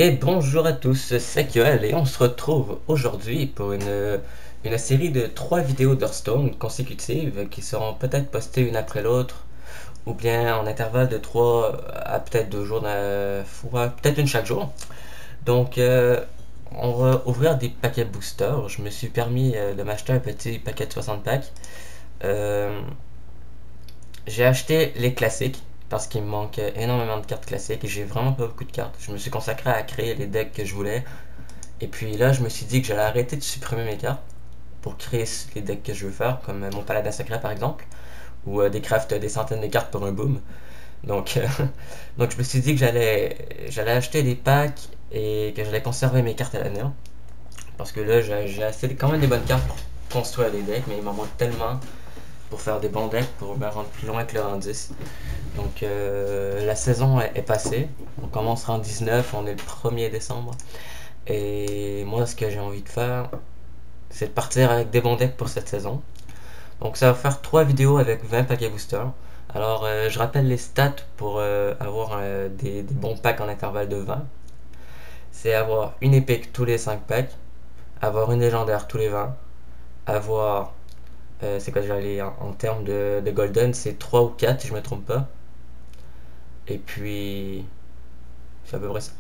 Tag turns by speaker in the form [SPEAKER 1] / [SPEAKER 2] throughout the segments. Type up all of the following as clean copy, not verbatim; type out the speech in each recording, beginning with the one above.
[SPEAKER 1] Et bonjour à tous, c'est Kyoel et on se retrouve aujourd'hui pour une série de 3 vidéos d'Hearthstone consécutives qui seront peut-être postées une après l'autre ou bien en intervalle de 3 à peut-être 2 jours, peut-être une chaque jour. Donc on va ouvrir des paquets boosters. Je me suis permis de m'acheter un petit paquet de 60 packs. Euh, j'ai acheté les classiques parce qu'il me manque énormément de cartes classiques et j'ai vraiment pas beaucoup de cartes. Je me suis consacré à créer les decks que je voulais. Et puis là, je me suis dit que j'allais arrêter de supprimer mes cartes pour créer les decks que je veux faire, comme mon paladin secret par exemple, ou des crafts des centaines de cartes pour un boom. Donc, donc je me suis dit que j'allais acheter des packs et que j'allais conserver mes cartes à l'avenir. Parce que là, j'ai assez quand même des bonnes cartes pour construire des decks, mais il m'en manque tellement pour faire des bons decks pour me rendre plus loin que le rang 10. Donc la saison est passée. On commence en 19, on est le 1er décembre. Et moi, ce que j'ai envie de faire, c'est de partir avec des bons decks pour cette saison. Donc ça va faire 3 vidéos avec 20 paquets boosters. Alors je rappelle les stats pour avoir des bons packs en intervalle de 20. C'est avoir une épique tous les 5 packs, avoir une légendaire tous les 20, avoir, c'est quoi j'allais en termes de golden, c'est 3 ou 4 si je me trompe pas. Et puis, c'est à peu près ça.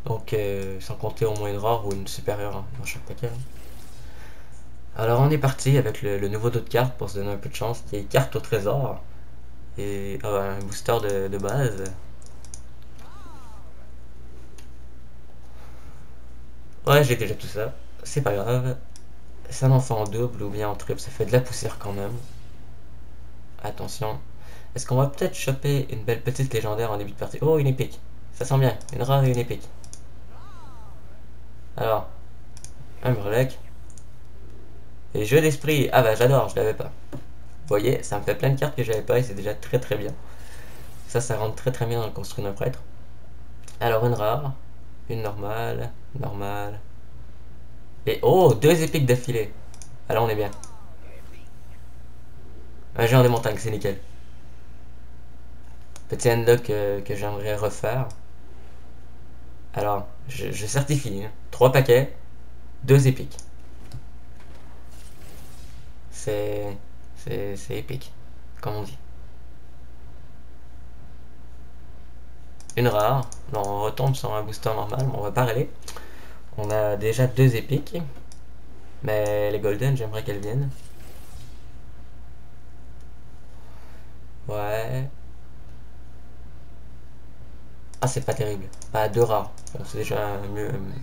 [SPEAKER 1] Donc sans compter au moins une rare ou une supérieure dans chaque paquet. Alors on est parti avec le nouveau dos de carte pour se donner un peu de chance, qui est carte au trésor. Et un booster de base. Ouais, j'ai déjà tout ça. C'est pas grave. Ça n'en fait en double ou bien en triple, ça fait de la poussière quand même. Attention. Est-ce qu'on va peut-être choper une belle petite légendaire en début de partie? Oh, une épique. Ça sent bien. Une rare et une épique. Alors, un Murloc. Et jeu d'esprit. Ah bah j'adore, je l'avais pas. Vous voyez, ça me fait plein de cartes que j'avais pas et c'est déjà très très bien. Ça rentre très très bien dans le construit d'un prêtre. Alors une rare, une normale, normale. Et oh, deux épiques d'affilée. Alors on est bien. Un géant des montagnes, c'est nickel. Petit unlock que j'aimerais refaire. Alors, je certifie. 3 paquets, 2 épiques. C'est. C'est épique, comme on dit. Une rare. Non, on retombe sur un booster normal, mais on va pas râler. On a déjà 2 épiques. Mais les golden, j'aimerais qu'elles viennent. Ouais. Ah, c'est pas terrible. Bah, 2 rares. Bon, c'est déjà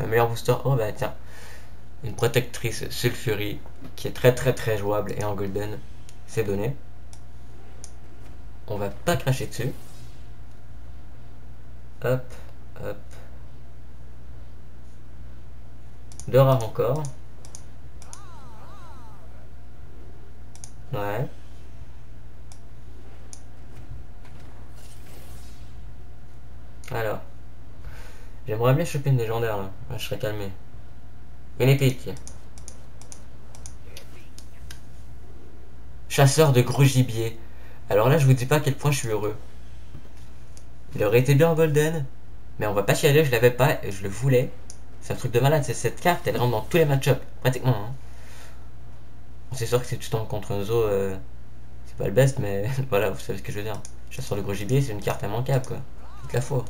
[SPEAKER 1] un meilleur booster. Oh, bah tiens. Une protectrice Sulfury qui est très très très jouable et en golden. C'est donné. On va pas cracher dessus. Hop, hop. 2 rares encore. Ouais. Alors. J'aimerais bien choper une légendaire là. Ouais, je serais calmé. Une épique. Chasseur de gros gibier. Alors là, je vous dis pas à quel point je suis heureux. Il aurait été bien en golden. Mais on va pas chialer, je l'avais pas et je le voulais. C'est un truc de malade. Cette carte, elle rentre dans tous les match-ups. Pratiquement. Hein. C'est sûr que si tu tombes contre un zoo, c'est pas le best, mais voilà, vous savez ce que je veux dire. Chasseur de gros gibier, c'est une carte immanquable quoi. Toute la fois.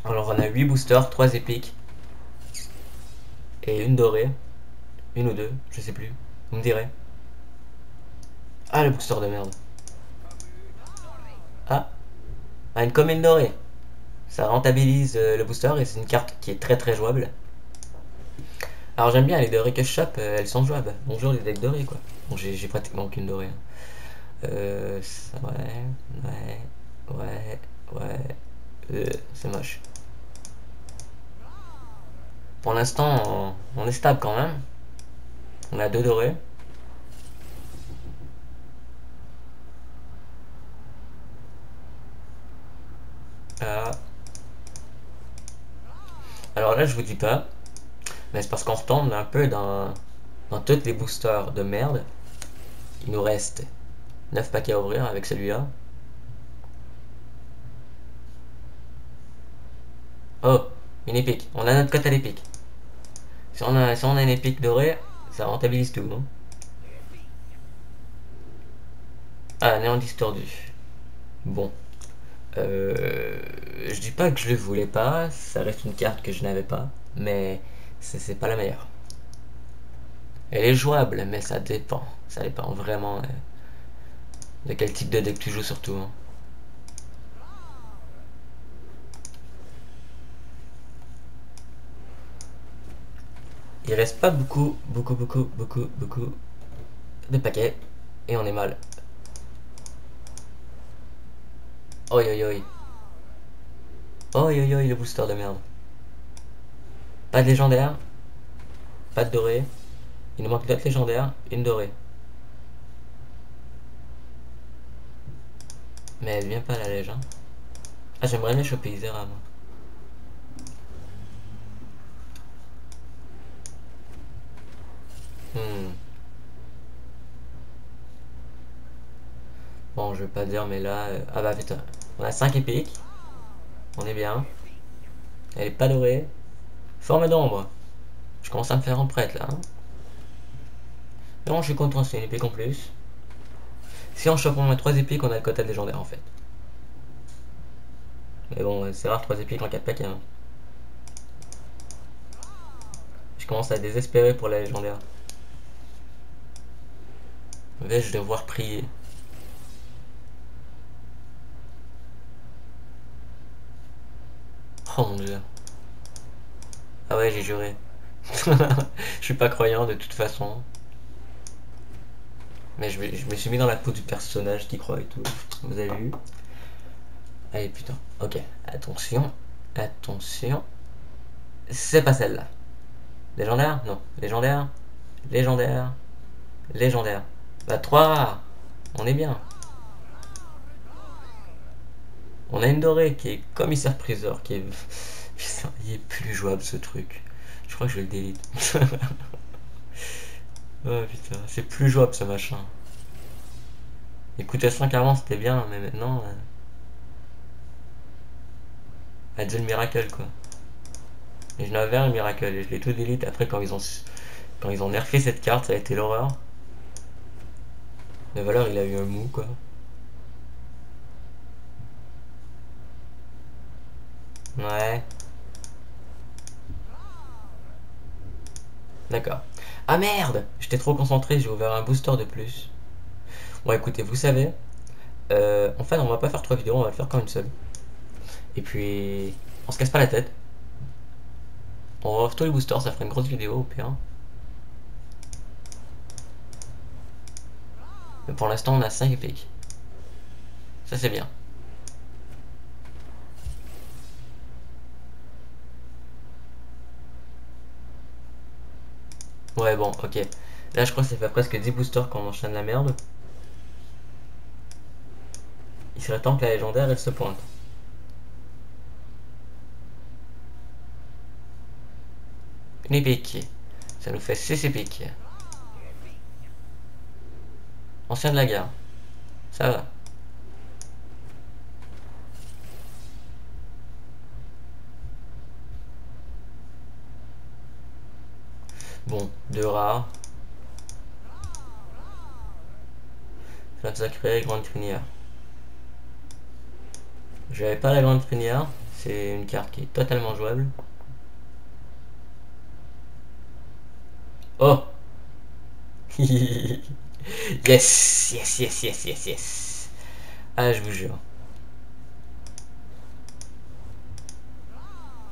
[SPEAKER 1] Alors on a 8 boosters, 3 épiques. Et une dorée. Une ou deux, je sais plus. Vous me direz. Ah, le booster de merde. Ah, une commune dorée. Ça rentabilise le booster et c'est une carte qui est très très jouable. Alors j'aime bien les dorées que je chope, elles sont jouables. Bonjour les decks dorés quoi. Bon, j'ai pratiquement aucune dorée. Ouais, ouais, ouais. C'est moche. Pour l'instant, on est stable quand même. On a deux dorés. Ah. Alors là, je vous dis pas, mais c'est parce qu'on retombe un peu dans tous les boosters de merde. Il nous reste 9 paquets à ouvrir avec celui-là. Oh, une épique. On a notre cote à l'épique. Si on a une épique dorée, ça rentabilise tout, non? Ah, néant distordu. Bon. Je dis pas que je le voulais pas, ça reste une carte que je n'avais pas, mais c'est pas la meilleure. Elle est jouable, mais ça dépend. Ça dépend vraiment de quel type de deck tu joues surtout, hein. Il reste pas beaucoup de paquets, et on est mal. Oi oi oi. Oi oi oi, le booster de merde. Pas de légendaire, pas de doré. Il nous manque d'autres légendaires, une dorée. Mais elle vient pas la légende. Ah, j'aimerais bien choper Isera, moi. Hmm. Bon, je vais pas dire, mais là. Ah bah putain. On a 5 épiques. On est bien. Elle est pas dorée. Forme d'ombre. Je commence à me faire en prête là, hein. Non, je suis content, c'est une épique en plus. Si on chope au moins 3 épiques, on a le quota de légendaire en fait. Mais bon, c'est rare 3 épiques en 4 paquets, hein. Je commence à désespérer pour la légendaire. Vais-je devoir prier? Oh mon dieu. Ah ouais, j'ai juré. Je suis pas croyant de toute façon. Mais je me suis mis dans la peau du personnage qui croit et tout. Vous avez vu? Allez, putain. Ok, attention. Attention. C'est pas celle-là. Légendaire? Non. Légendaire? Légendaire? Légendaire. Bah 3 rares. On est bien. On a une dorée qui est commissaire priseur qui est... Putain, il est plus jouable ce truc. Je crois que je vais le delete. Oh putain, c'est plus jouable ce machin. Il coûtait 5 avant, c'était bien, mais maintenant... Adjel Miracle quoi. Et je n'avais un Miracle et je l'ai tout delete après quand ils ont nerfé cette carte, ça a été l'horreur. Le valeur il a eu un mou quoi. Ouais, d'accord. Ah merde, j'étais trop concentré, j'ai ouvert un booster de plus. Bon écoutez, vous savez, en fait on va pas faire 3 vidéos, on va le faire qu'en une seule. Et puis, on se casse pas la tête. On va off tous les boosters, ça ferait une grosse vidéo au pire. Mais pour l'instant on a 5 épiques. Ça c'est bien. Ouais bon, ok. Là je crois que ça fait presque 10 boosters qu'on enchaîne la merde. Il serait temps que la légendaire elle se pointe. Une épique. Ça nous fait 6 épiques. Ancien de la gare. Ça va. Bon, 2 rares. Flamme sacrée, grande crinière. Je n'avais pas la grande crinière. C'est une carte qui est totalement jouable. Oh. Yes, yes, yes, yes, yes, yes. Ah, je vous jure.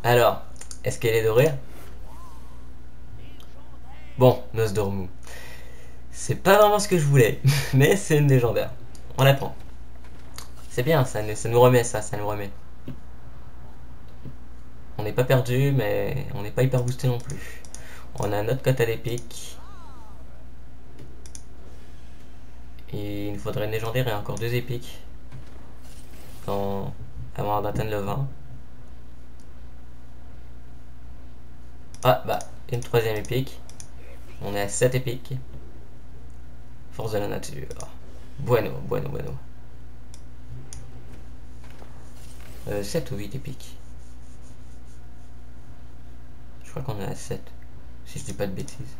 [SPEAKER 1] Alors, est-ce qu'elle est dorée? Bon, Nosdormu. C'est pas vraiment ce que je voulais, mais c'est une légendaire. On la prend. C'est bien, ça nous remet ça nous remet. On n'est pas perdu, mais on n'est pas hyper boosté non plus. On a notre cote à l'épique. Et il nous faudrait une légendaire et encore 2 épiques. Avant d'atteindre le 20. Ah bah, une troisième épique. On est à 7 épiques. Force de la nature. Bueno, bueno, bueno. 7 ou 8 épiques. crois qu'on est à 7. Si je dis pas de bêtises.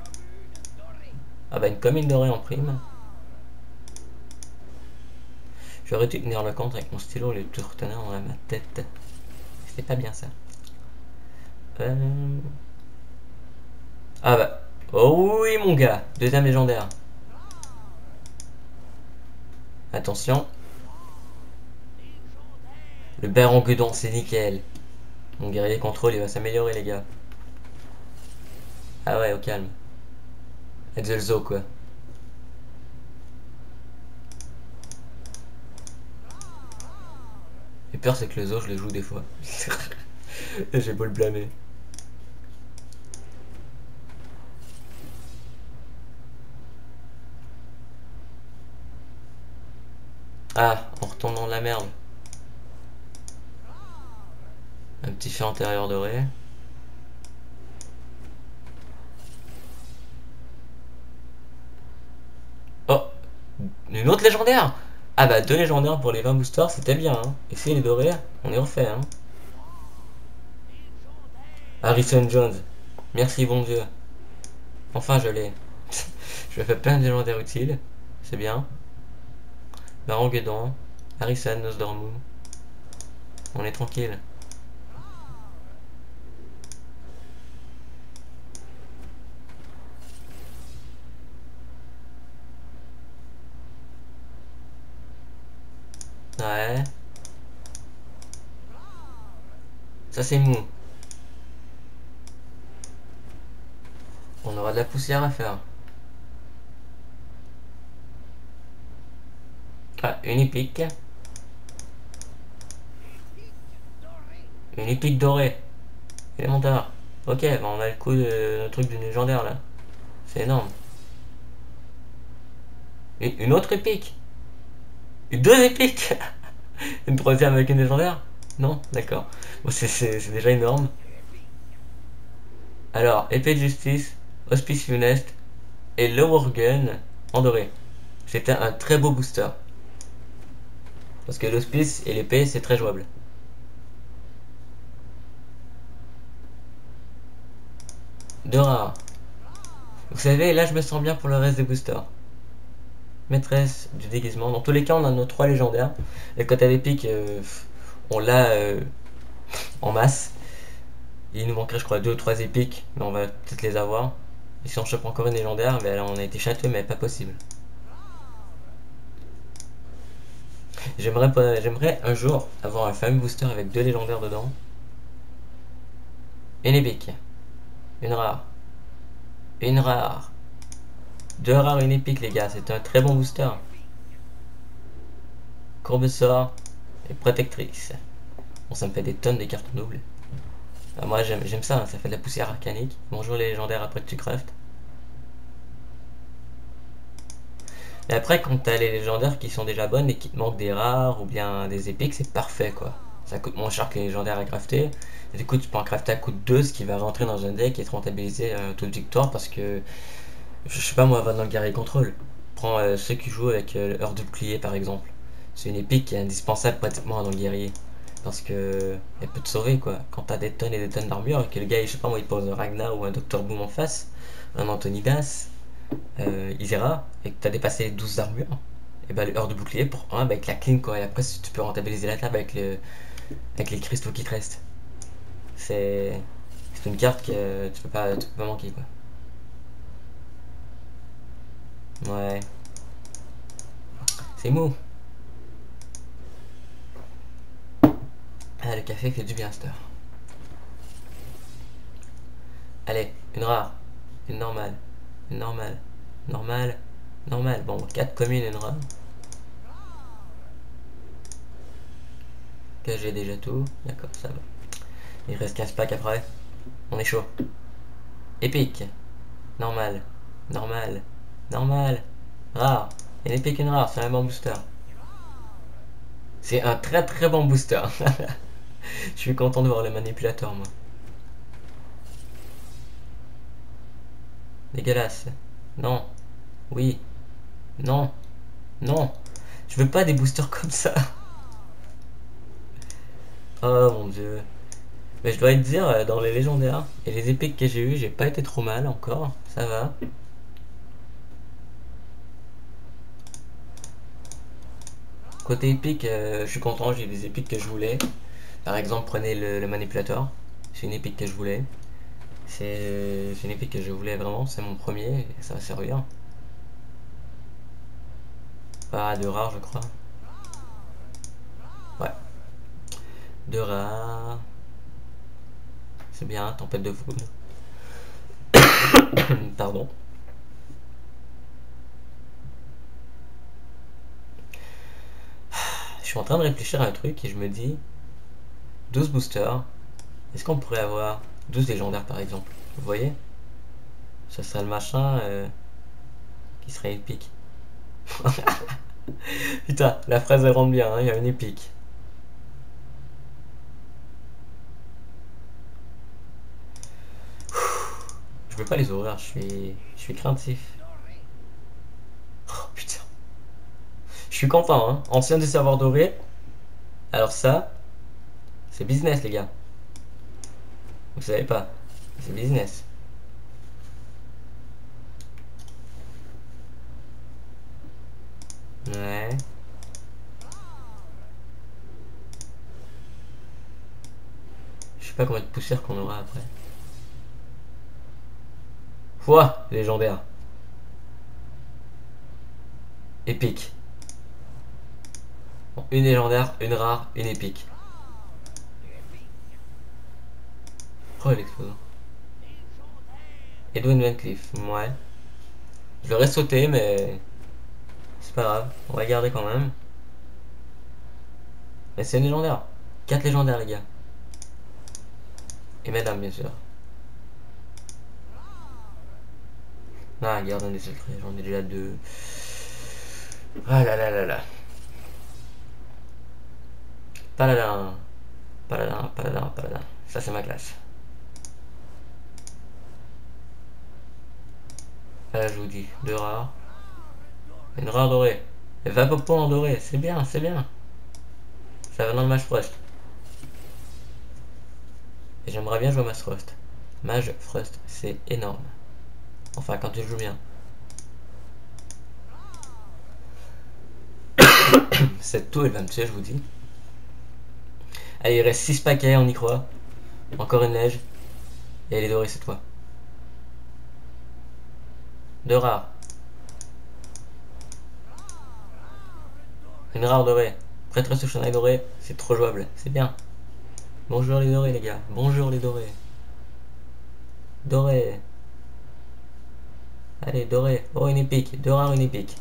[SPEAKER 1] Ah bah une commune dorée en prime. J'aurais dû tenir le compte avec mon stylo et le retenir dans ma tête. C'était pas bien ça. Ah bah. Oh oui mon gars. Deuxième légendaire. Attention. Le baron Gudon, c'est nickel. Mon guerrier contrôle, il va s'améliorer les gars. Ah ouais, au calme. Exelzo quoi. Et peur c'est que le zoo je le joue des fois. J'ai beau le blâmer. Ah, on retourne dans la merde. Un petit fait antérieur doré. Oh, une autre légendaire. Ah bah 2 légendaires pour les 20 boosters, c'était bien. Hein. Et si les dorés, on est refait. Hein. Harrison Jones. Merci bon Dieu. Enfin je l'ai. Je fais plein de légendaires utiles. C'est bien. Baron Guédon. Harrison Nosdormu. On est tranquille. Ouais. Ça c'est mou. On aura de la poussière à faire. Ah, une épique. Une épique dorée. Élémentaire. Ok, bah on a le coup de le truc d'une légendaire là. C'est énorme. Et une autre épique. Deux épiques. Une troisième avec une légendaire. Non, d'accord. Bon, c'est déjà énorme. Alors, épée de justice, hospice funeste et lower gun en doré. C'était un très beau booster. Parce que l'hospice et l'épée c'est très jouable. Deux rares. Vous savez, là je me sens bien pour le reste des boosters. Maîtresse du déguisement. Dans tous les cas, on a nos 3 légendaires. Et quand elle est pique, on l'a en masse. Il nous manquerait, je crois, 2 ou 3 épiques, mais on va peut-être les avoir. Et si on chope encore une légendaire, ben là, on a été château, mais pas possible. J'aimerais un jour avoir un fameux booster avec 2 légendaires dedans. Une épique. Une rare. Une rare. 2 rares, une épique, les gars. C'est un très bon booster. Courbe sort et protectrice. Bon, ça me fait des tonnes de cartes doubles. Ah, moi j'aime ça, hein, ça fait de la poussière arcanique. Bonjour les légendaires après que tu craftes. Et après, quand t'as les légendaires qui sont déjà bonnes et qui te manquent des rares ou bien des épiques, c'est parfait quoi. Ça coûte moins cher que les légendaires à crafter. Et du coup, tu peux en crafter à coup de 2, ce qui va rentrer dans un deck et te rentabiliser toute victoire parce que, je sais pas moi, va dans le guerrier contrôle. Prends ceux qui jouent avec l'heure de bouclier par exemple. C'est une épique qui est indispensable pratiquement dans le guerrier. Parce que elle peut te sauver quoi. Quand t'as des tonnes et des tonnes d'armure et que le gars, je sais pas moi, il pose un Ragnar ou un Dr Boom en face, un Antonidas, Isera, et que t'as dépassé les 12 d'armure, et bah le heure de bouclier pour 1 avec la clean quoi. Et après, si tu peux rentabiliser la table avec les cristaux qui te restent. C'est une carte que tu peux pas manquer quoi. Ouais. C'est mou. Ah, le café fait du bien cette heure. Allez, une rare, une normale, une normale, normale, normale. Bon, 4 communes et une rare. Là, j'ai déjà tout. D'accord, ça va. Il reste 15 packs après. On est chaud. Épique. Normal. Normal. Normal. Rare. Une épique, une rare. C'est un bon booster. C'est un très très bon booster. Je suis content de voir le manipulateur, moi. Dégueulasse. Non. Oui. Non. Non. Je veux pas des boosters comme ça. Oh mon dieu. Mais je dois te dire, dans les légendaires et les épiques que j'ai eu, j'ai pas été trop mal encore. Ça va. Côté épique, je suis content, j'ai des épiques que je voulais. Par exemple, prenez le manipulateur. C'est une épique que je voulais. C'est une épique que je voulais vraiment, c'est mon premier, et ça va servir. Pas de rare, je crois. Ouais, de rare. C'est bien, tempête de foudre. Pardon. Je suis en train de réfléchir à un truc et je me dis 12 boosters. Est-ce qu'on pourrait avoir 12 légendaires par exemple? Vous voyez? Ce serait le machin qui serait épique. Putain, la phrase elle rentre bien, hein, il y a une épique. Je veux pas les ouvrir, je suis craintif. Oh putain. Je suis content, hein. Ancien du savoir doré. Alors ça, c'est business les gars. Vous savez pas. C'est business. Ouais. Je sais pas combien de poussière qu'on aura après. Ouah, légendaire. Épique. Bon, une légendaire, une rare, une épique. Oh, elle explose. Edwin Van Cleef, ouais. Je l'aurais sauté, mais c'est pas grave. On va garder quand même. Mais c'est une légendaire. 4 légendaires, les gars. Et madame, bien sûr. Ah, gardons des secrets, j'en ai déjà deux. Ah là là là là. Paladin. Paladin, paladin, paladin. Ça, c'est ma classe. Là, je vous dis, deux rares. Une rare dorée. Et 20 popos en doré, c'est bien, c'est bien. Ça va dans le Mage Frost. Et j'aimerais bien jouer Mage Frost. Mage Frost, c'est énorme. Enfin, quand tu joues bien. Cette tour, elle va me tuer, je vous dis. Allez, il reste 6 paquets, on y croit. Encore une neige. Et elle est dorée cette fois. Deux rares. Une rare dorée. Prêtresse au chandail doré, c'est trop jouable, c'est bien. Bonjour les dorés, les gars. Bonjour les dorés. Doré. Allez, doré. Oh, une épique. Deux rares, une épique.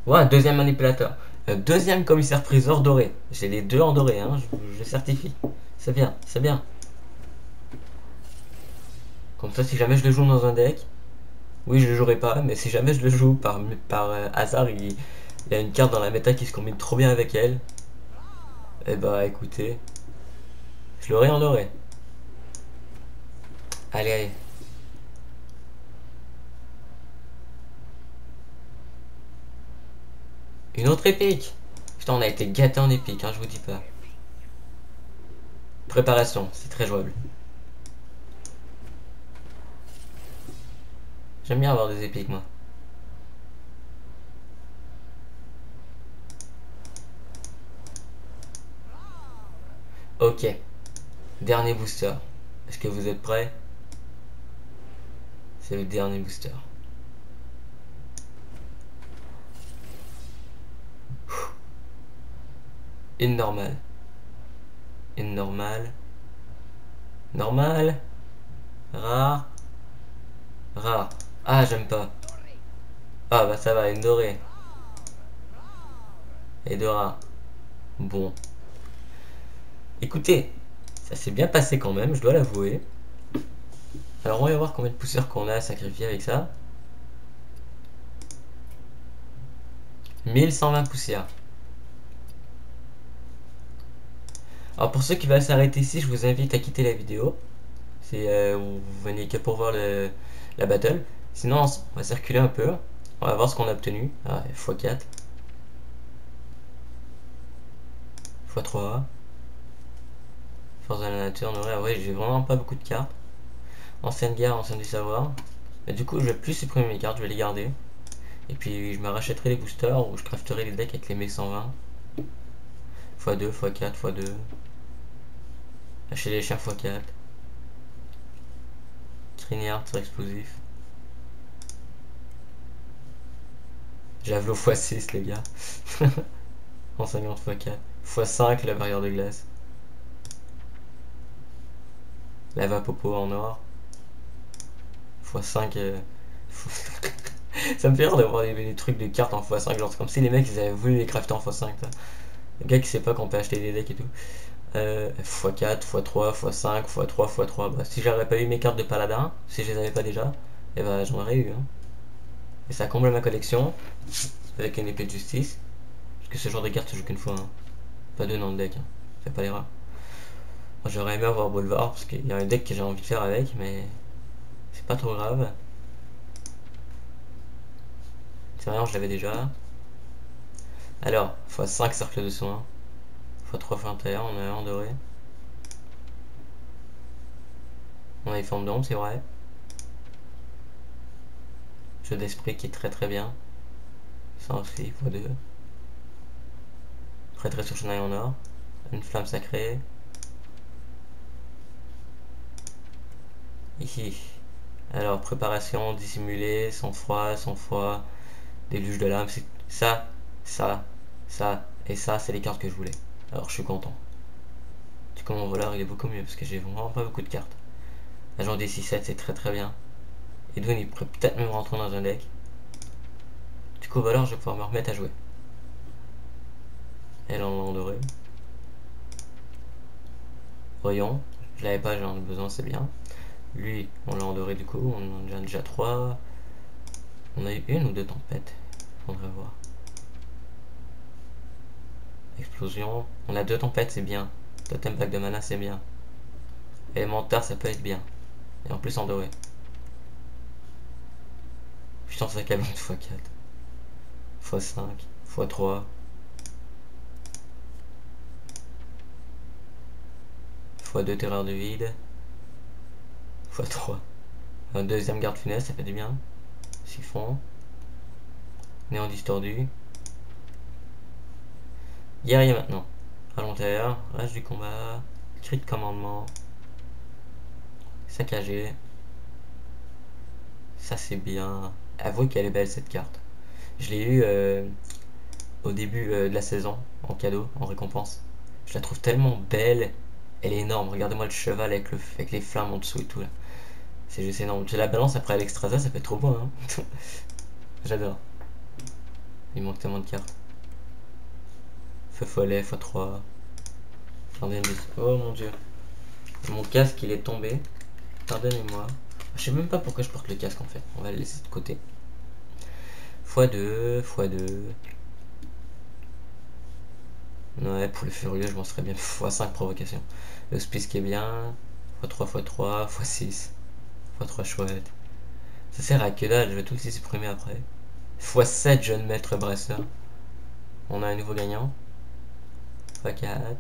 [SPEAKER 1] Ouais, deuxième manipulateur. Deuxième commissaire priseur doré. J'ai les deux en doré, hein, je certifie. C'est bien, c'est bien. Comme ça, si jamais je le joue dans un deck, oui, je le jouerai pas, mais si jamais je le joue par hasard, il y a une carte dans la méta qui se combine trop bien avec elle. Et bah écoutez, je l'aurai en doré. Allez, allez. Une autre épique. Putain, on a été gâté en épique, hein, je vous dis pas. Préparation, c'est très jouable. J'aime bien avoir des épiques, moi. Ok, dernier booster. Est-ce que vous êtes prêts? C'est le dernier booster. Une normale. Une normale. Normale. Rare. Rare. Ah, j'aime pas. Ah, bah ça va, une dorée. Et deux rares. Bon. Écoutez, ça s'est bien passé quand même, je dois l'avouer. Alors, on va voir combien de poussières qu'on a à sacrifier avec ça. 1120 poussières. Alors, pour ceux qui veulent s'arrêter ici, je vous invite à quitter la vidéo. Si vous venez que pour voir la battle. Sinon, on va circuler un peu. On va voir ce qu'on a obtenu. Ah, x4. x3. Force de la nature, en vrai, ouais, j'ai vraiment pas beaucoup de cartes. Ancienne guerre, ancienne du savoir. Et du coup, je vais plus supprimer mes cartes, je vais les garder. Et puis, je me rachèterai les boosters ou je crafterai les decks avec les mech 120. x2, x4, x2. Acheter les chiens x4. Criniard, tir explosif. Javelot x6, les gars. Enseignante x4. x5, la barrière de glace. Lava popo en or. x5. Ça me fait rire d'avoir des trucs de cartes en x5. Genre, c'est comme si les mecs ils avaient voulu les crafter en x5. Le gars qui sait pas qu'on peut acheter des decks et tout. x4, x3, x5, x3, x3. Bah, si j'aurais pas eu mes cartes de paladin, si je les avais pas déjà, et bah j'en aurais eu. Hein. Et ça comble ma collection avec une épée de justice. Parce que ce genre de carte se joue qu'une fois. Hein. Pas deux dans le deck. Hein. Fais pas l'erreur. Moi j'aurais aimé avoir Boulevard parce qu'il y a un deck que j'ai envie de faire avec, mais c'est pas trop grave. C'est rien, je l'avais déjà. Alors, x5 cercle de soin. x3 fantère, on a un doré. On a les formes d'ombre, c'est vrai. Jeu d'esprit qui est très très bien. Ça aussi, x2. Prêtresse sur chenaille en or. Une flamme sacrée. Ici. Alors, préparation, dissimulé, sang-froid, sang-froid, déluge de l'âme. C'est ça, ça, ça et ça, c'est les cartes que je voulais. Alors, je suis content. Du coup, mon voleur, il est beaucoup mieux parce que j'ai vraiment pas beaucoup de cartes. Agent des 6-7, c'est très très bien. Edwin, il pourrait peut-être même rentrer dans un deck. Du coup, voleur, je vais pouvoir me remettre à jouer. Elle en doré. Voyons. Je l'avais pas, j'en ai besoin, c'est bien. Lui, on l'a endoré du coup, on en a déjà 3. On a eu une ou deux tempêtes. Faudrait voir. Explosion. On a deux tempêtes, c'est bien. Totem pack de mana, c'est bien. Élémentaire, ça peut être bien. Et en plus en doré. Puissance accablante x4. x5. x3. x2 terreur de vide. x3. Un deuxième garde funeste, ça fait du bien. Siphon. Néant distordu. Guerrier maintenant. Volontaire. Rage du combat. Cri de commandement. Saccagé. Ça c'est bien. Avouez qu'elle est belle cette carte. Je l'ai eu au début de la saison en cadeau, en récompense. Je la trouve tellement belle. Elle est énorme. Regardez-moi le cheval avec les flammes en dessous et tout là. C'est juste énorme. J'ai la balance après l'extrasa, ça fait trop beau. Hein. J'adore. Il manque tellement de cartes. Feu follet, x3. Oh mon dieu. Mon casque il est tombé. Pardonnez-moi. Je sais même pas pourquoi je porte le casque en fait. On va le laisser de côté. x2, x2. Ouais, pour le furieux, je m'en serais bien. x5 provocation. Le space qui est bien. x3, x3, x6. x3 chouette. Ça sert à que dalle, je vais tout les supprimer après. x7 jeune maître brasseur. On a un nouveau gagnant. x4.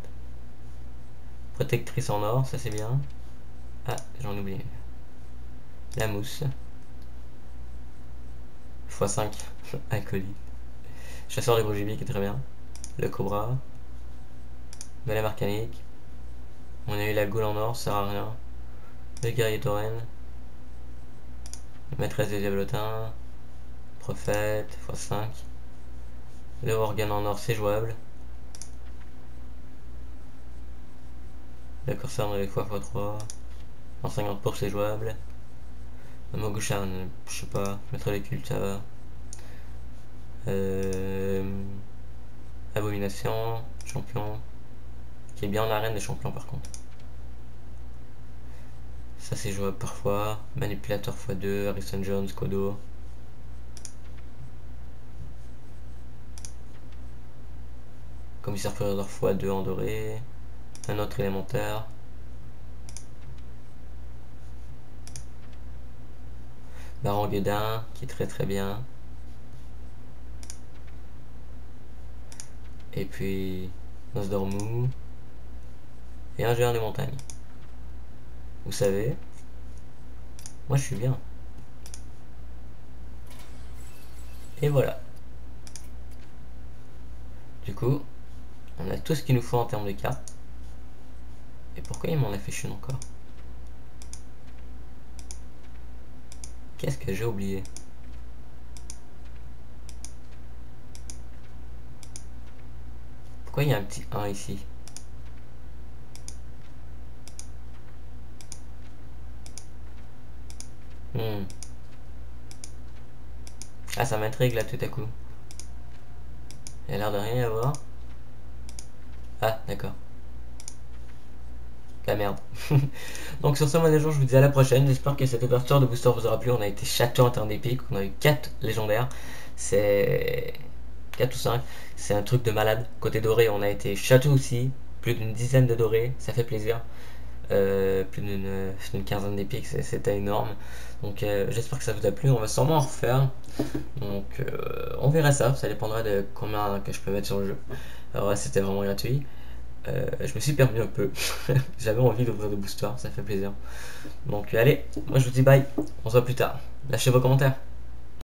[SPEAKER 1] Protectrice en or, ça c'est bien. Ah, j'en oublie. La mousse. x5. Acolyte. Chasseur de gros gibier qui est très bien. Le cobra. Golem arcanique. On a eu la goule en or, ça sert à rien. Le guerrier tauren. Maîtresse des diablotins. Prophète. x5. Le organe en or, c'est jouable. Le corsaire de x3. En 50 pour c'est jouable. Le Mogushan, je sais pas. Maître des cultes, ça va. Abomination. Champion. Qui est bien en arène des champions par contre. Ça c'est jouable parfois. Manipulateur x2, Harrison Jones, Kodo. Commissaire Ferrer x2 en doré. Un autre élémentaire. Baron Guedin, qui est très très bien. Et puis Nosdormu et un géant des montagnes. Vous savez, moi je suis bien. Et voilà. Du coup, on a tout ce qu'il nous faut en termes de cartes. Et pourquoi il m'en a fait une encore? Qu'est-ce que j'ai oublié? Pourquoi il y a un petit 1 ici? Hmm. Ah, ça m'intrigue là tout à coup. Il a l'air de rien y avoir. Ah, d'accord. La merde. Donc sur ce, moi les gens, je vous dis à la prochaine. J'espère que cette ouverture de booster vous aura plu. On a été château en termes d'épiques. On a eu 4 légendaires. C'est 4 ou 5. C'est un truc de malade. Côté doré, on a été château aussi. Plus d'une dizaine de dorés. Ça fait plaisir. Plus d'une quinzaine d'épiques. C'était énorme. Donc j'espère que ça vous a plu. On va sûrement en refaire. Donc on verra ça. Ça dépendra de combien que je peux mettre sur le jeu. Alors c'était vraiment gratuit. Je me suis permis un peu. J'avais envie d'ouvrir des boosters, ça fait plaisir. Donc allez, moi je vous dis bye, on se voit plus tard. Lâchez vos commentaires.